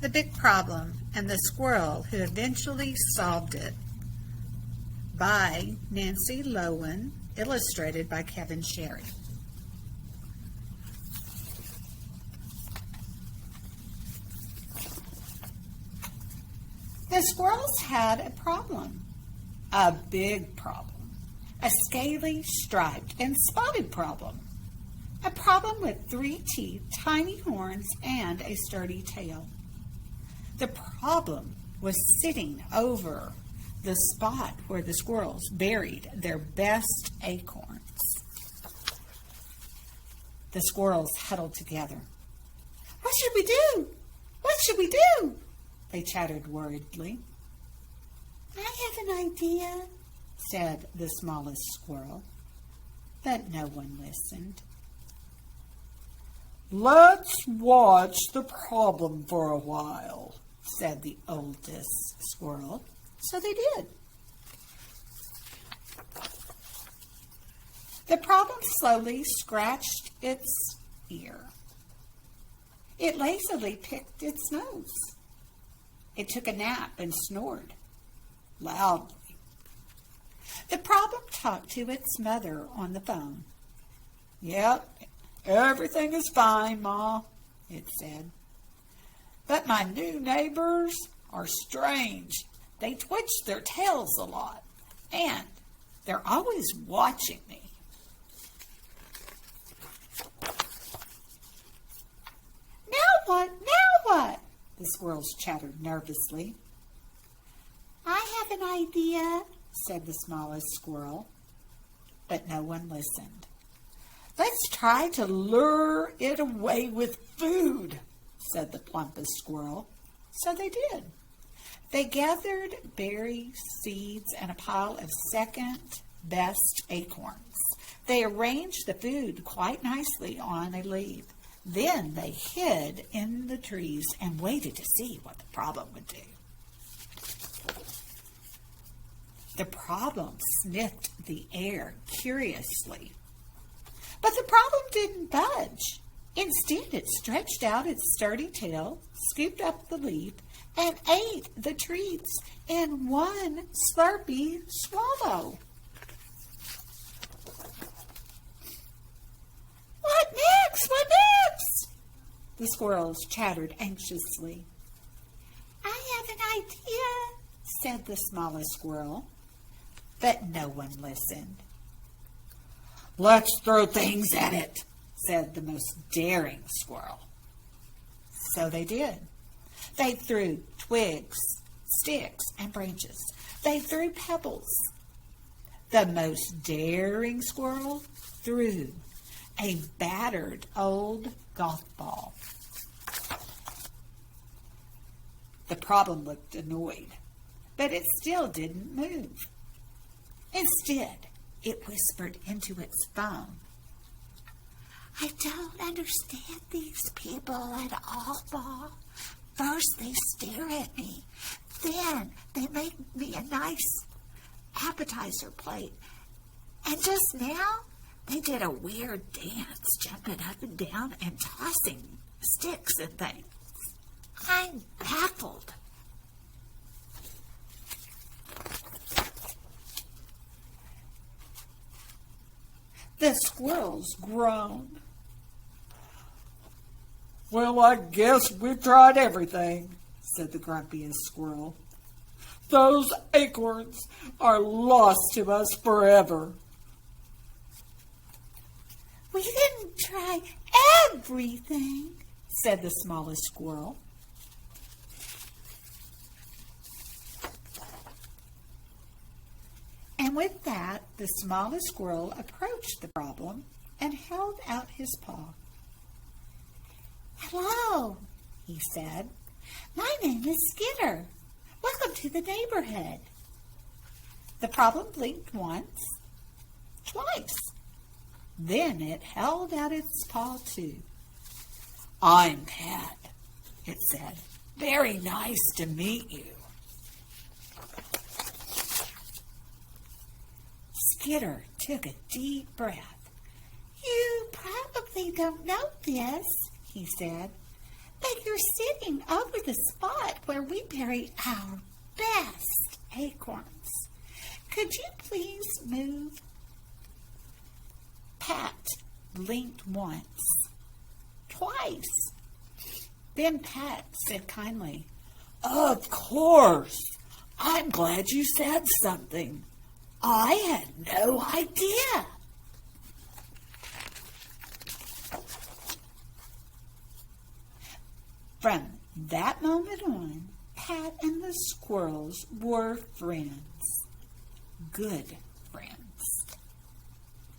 The Big Problem and the Squirrel Who Eventually Solved It by Nancy Loewen, illustrated by Kevin Sherry. The squirrels had a problem, a big problem, a scaly, striped, and spotted problem, a problem with 3 teeth, tiny horns, and a sturdy tail. The problem was sitting over the spot where the squirrels buried their best acorns. The squirrels huddled together. "What should we do? What should we do?" they chattered worriedly. "I have an idea," said the smallest squirrel, but no one listened. "Let's watch the problem for a while," said the oldest squirrel. So they did. The problem slowly scratched its ear. It lazily picked its nose. It took a nap and snored loudly. The problem talked to its mother on the phone. "Yep, everything is fine, Ma," it said. "But my new neighbors are strange. They twitch their tails a lot, and they're always watching me." "Now what? Now what?" the squirrels chattered nervously. "I have an idea," said the smallest squirrel, but no one listened. "Let's try to lure it away with food," said the plumpest squirrel. So they did. They gathered berries, seeds, and a pile of second-best acorns. They arranged the food quite nicely on a leaf. Then they hid in the trees and waited to see what the problem would do. The problem sniffed the air curiously. But the problem didn't budge. Instead, it stretched out its sturdy tail, scooped up the leaf, and ate the treats in one slurpy swallow. "What next? What next?" the squirrels chattered anxiously. "I have an idea," said the smallest squirrel, but no one listened. "Let's throw things at it," said the most daring squirrel. So they did. They threw twigs, sticks, and branches. They threw pebbles. The most daring squirrel threw a battered old golf ball. The problem looked annoyed, but it still didn't move. Instead, it whispered into its phone, "I don't understand these people at all, Ma. First they stare at me, then they make me a nice appetizer plate, and just now they did a weird dance, jumping up and down and tossing sticks and things. I'm baffled." The squirrels groaned. "Well, I guess we've tried everything," said the grumpiest squirrel. "Those acorns are lost to us forever." "We didn't try everything," said the smallest squirrel. And with that, the smallest squirrel approached the problem and held out his paw. "Hello," he said. "My name is Skitter. Welcome to the neighborhood." The problem blinked once, twice. Then it held out its paw too. "I'm Pat," it said. "Very nice to meet you." Skitter took a deep breath. "You probably don't know this," he said, "but you're sitting over the spot where we bury our best acorns. Could you please move? Pat blinked once, twice. Then Pat said kindly, "Of course. I'm glad you said something. I had no idea." From that moment on, Pat and the squirrels were friends. Good friends.